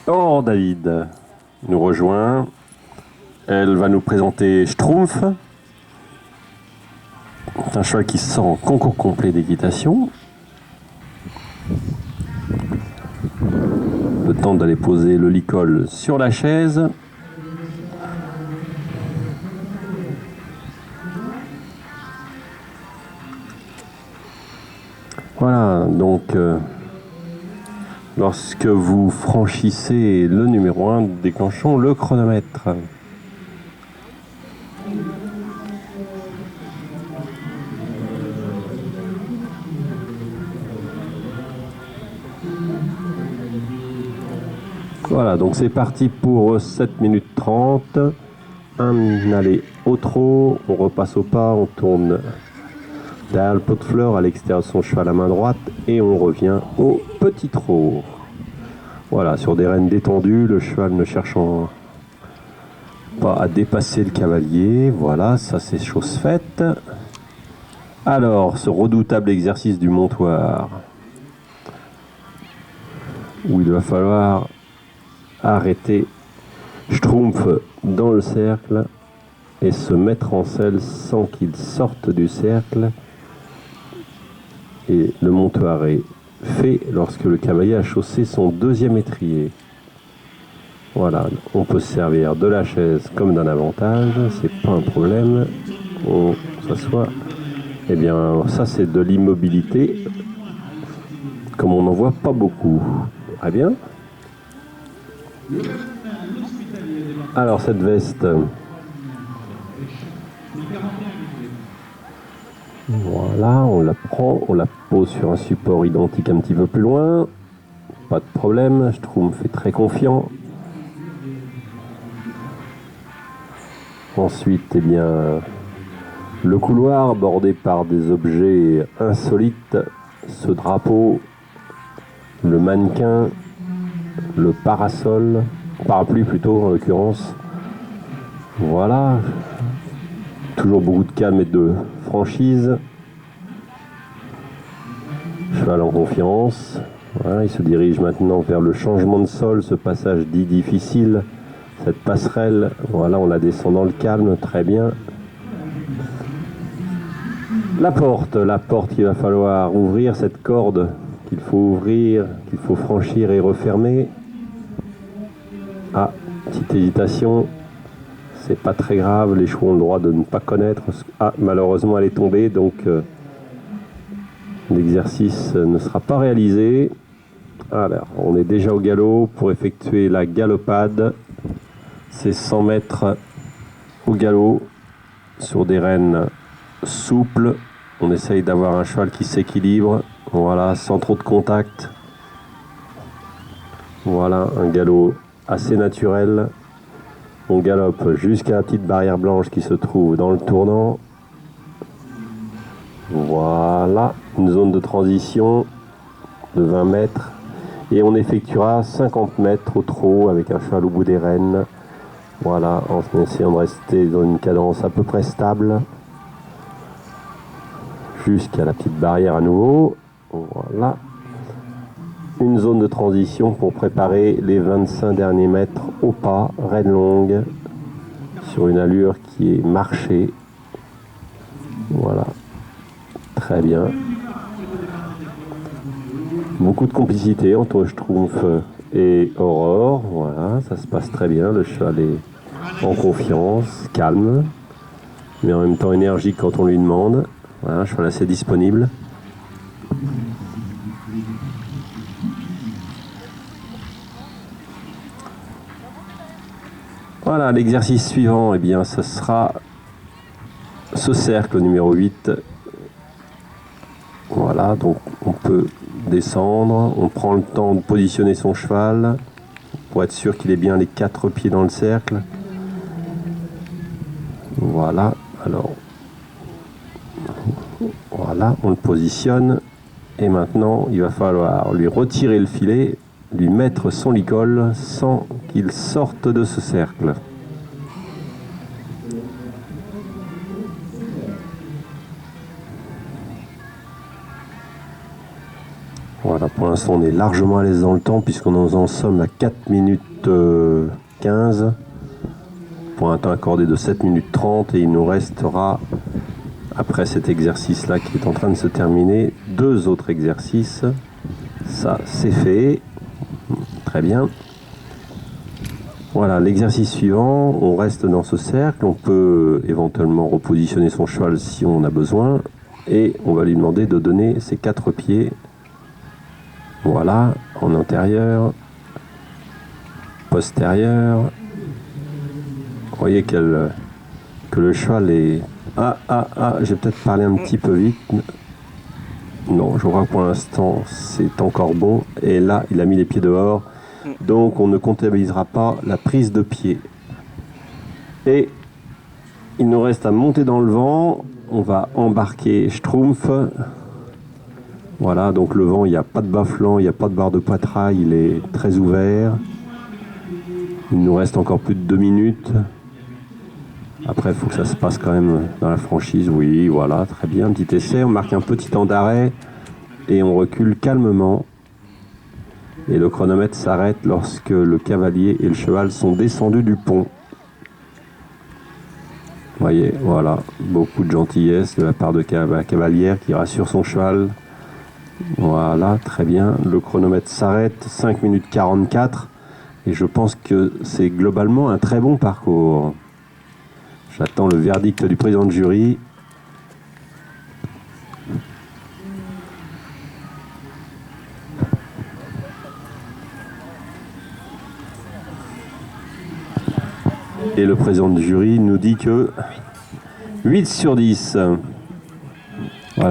Or, David nous rejoint. Elle va nous présenter Schtroumpf. C'est un cheval qui sort en concours complet d'équitation. Le temps d'aller poser le licol sur la chaise. Voilà, donc lorsque vous franchissez le numéro 1, déclenchons le chronomètre. Voilà, donc c'est parti pour 7 minutes 30. Un aller au trot, on repasse au pas, on tourne derrière le pot de fleurs à l'extérieur de son cheval à main droite et on revient au petit trot. Voilà, sur des rênes détendues, le cheval ne cherchant pas à dépasser le cavalier. Voilà, ça c'est chose faite. Alors, ce redoutable exercice du montoir, où il va falloir arrêter Schtroumpf dans le cercle et se mettre en selle sans qu'il sorte du cercle. Et le montoir est fait lorsque le cavalier a chaussé son deuxième étrier. Voilà, on peut se servir de la chaise comme d'un avantage, c'est pas un problème. On s'assoit. Eh bien, ça c'est de l'immobilité, comme on n'en voit pas beaucoup. Très bien. Alors cette veste, voilà, on la prend, on la pose sur un support identique un petit peu plus loin. Pas de problème, Schtroumpf est très confiant. Ensuite, eh bien, le couloir bordé par des objets insolites, ce drapeau, le mannequin, le parasol, parapluie plutôt en l'occurrence. Voilà, toujours beaucoup de calme et de franchise. Cheval en confiance. Voilà, il se dirige maintenant vers le changement de sol, ce passage dit difficile, cette passerelle. Voilà, on la descend dans le calme, très bien. La porte qu'il va falloir ouvrir, cette corde qu'il faut ouvrir, qu'il faut franchir et refermer. Ah, petite hésitation, c'est pas très grave, les chevaux ont le droit de ne pas connaître. Ah, malheureusement elle est tombée, donc l'exercice ne sera pas réalisé. Alors, on est déjà au galop pour effectuer la galopade. C'est 100 mètres au galop sur des rênes souples. On essaye d'avoir un cheval qui s'équilibre, voilà, sans trop de contact. Voilà, un galop assez naturel. On galope jusqu'à la petite barrière blanche qui se trouve dans le tournant. Voilà, une zone de transition de 20 mètres. Et on effectuera 50 mètres au trot avec un cheval au bout des rênes. Voilà, en essayant de rester dans une cadence à peu près stable. Jusqu'à la petite barrière à nouveau. Voilà. Une zone de transition pour préparer les 25 derniers mètres au pas, rêne longue, sur une allure qui est marchée. Voilà. Très bien. Beaucoup de complicité entre Schtroumpf et Aurore. Voilà, ça se passe très bien. Le cheval est en confiance, calme, mais en même temps énergique quand on lui demande. Voilà, un cheval assez disponible. Voilà, l'exercice suivant, eh bien, ce sera ce cercle numéro 8. Voilà, donc on peut descendre, on prend le temps de positionner son cheval pour être sûr qu'il ait bien les 4 pieds dans le cercle. Voilà, alors voilà, on le positionne et maintenant il va falloir lui retirer le filet, lui mettre son licol sans qu'il sorte de ce cercle. Voilà, pour l'instant, on est largement à l'aise dans le temps puisqu'on en somme à 4 minutes 15 pour un temps accordé de 7 minutes 30 et il nous restera, après cet exercice-là qui est en train de se terminer, 2 autres exercices. Ça, c'est fait. Très bien. Voilà, l'exercice suivant, on reste dans ce cercle, on peut éventuellement repositionner son cheval si on a besoin et on va lui demander de donner ses 4 pieds. Voilà, en intérieur, postérieur. Vous voyez que le cheval est... j'ai peut-être parlé un petit peu vite. Non, je crois que pour l'instant, c'est encore bon. Et là, il a mis les pieds dehors. Donc, on ne comptabilisera pas la prise de pied. Et il nous reste à monter dans le vent. On va embarquer Schtroumpf. Voilà, donc le vent, il n'y a pas de bas-flanc, il n'y a pas de barre de poitrail, il est très ouvert. Il nous reste encore plus de 2 minutes. Après, il faut que ça se passe quand même dans la franchise. Oui, voilà, très bien. Petit essai, on marque un petit temps d'arrêt et on recule calmement. Et le chronomètre s'arrête lorsque le cavalier et le cheval sont descendus du pont. Vous voyez, voilà, beaucoup de gentillesse de la part de la cavalière qui rassure son cheval. Voilà, très bien. Le chronomètre s'arrête, 5 minutes 44. Et je pense que c'est globalement un très bon parcours. J'attends le verdict du président de jury. Et le président de jury nous dit que 8 sur 10.